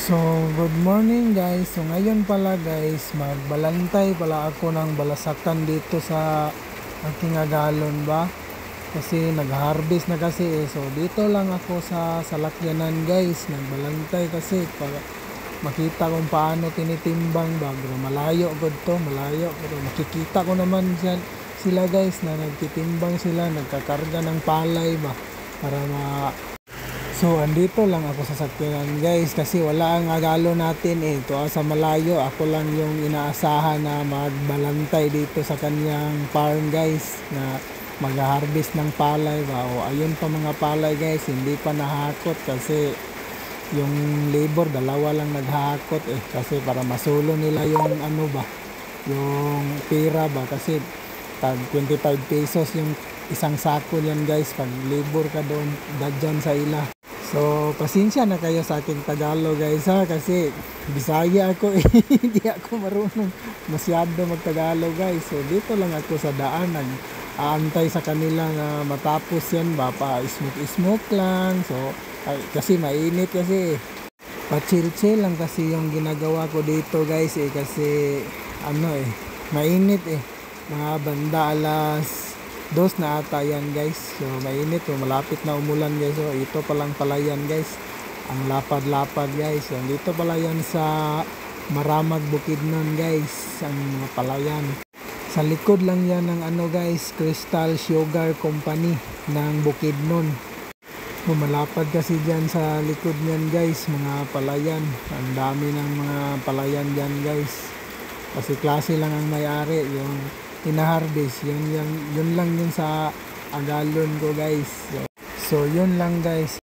So, good morning guys. So, ngayon pala guys, magbalantay pala ako ng balasakan dito sa aking agalon ba? Kasi nag-harvest na kasi eh. So, dito lang ako sa salakyanan guys. Nagbalantay kasi para makita kung paano tinitimbang ba. Pero malayo god to, malayo. Pero makikita ko naman sila guys na nagtitimbang sila, nagkakarga ng palay ba para So, andito lang ako sa sakyanan guys kasi wala ang agalo natin eh. Ito sa malayo, ako lang yung inaasahan na magbalantay dito sa kanyang farm guys na mag-harvest ng palay ba. O ayun pa mga palay guys, hindi pa nahakot kasi yung labor dalawa lang naghakot eh. Kasi para masulo nila yung ano ba, yung pera ba kasi tag 25 pesos yung isang sako yan guys pag labor ka doon dadyan sa ila. So, pasensya na kayo sa aking Tagalog guys ha, kasi Bisaya ako eh. Hindi ako marunong masyado mag-Tagalog guys. So, dito lang ako sa daan, nag-aantay sa kanila na matapos yan ba, pa-smoke lang. So, kasi mainit kasi pa-chill-chill lang kasi yung ginagawa ko dito guys eh, kasi ano eh, mainit eh. Mga banda alas 2 na ata yan guys. So mainit, so, malapit na umulan guys. So ito palang pala yan guys, ang lapad-lapad guys. So dito pala yan sa Maramag Bukidnon guys, ang palayan. Sa likod lang yan ng ano guys, Crystal Sugar Company ng Bukidnon. So malapad kasi dyan sa likod niyan guys, mga palayan. Ang dami ng mga palayan dyan guys. Kasi klase lang ang may-ari, yung ina-harvest, yun lang yun sa agalon ko guys. So yun lang guys.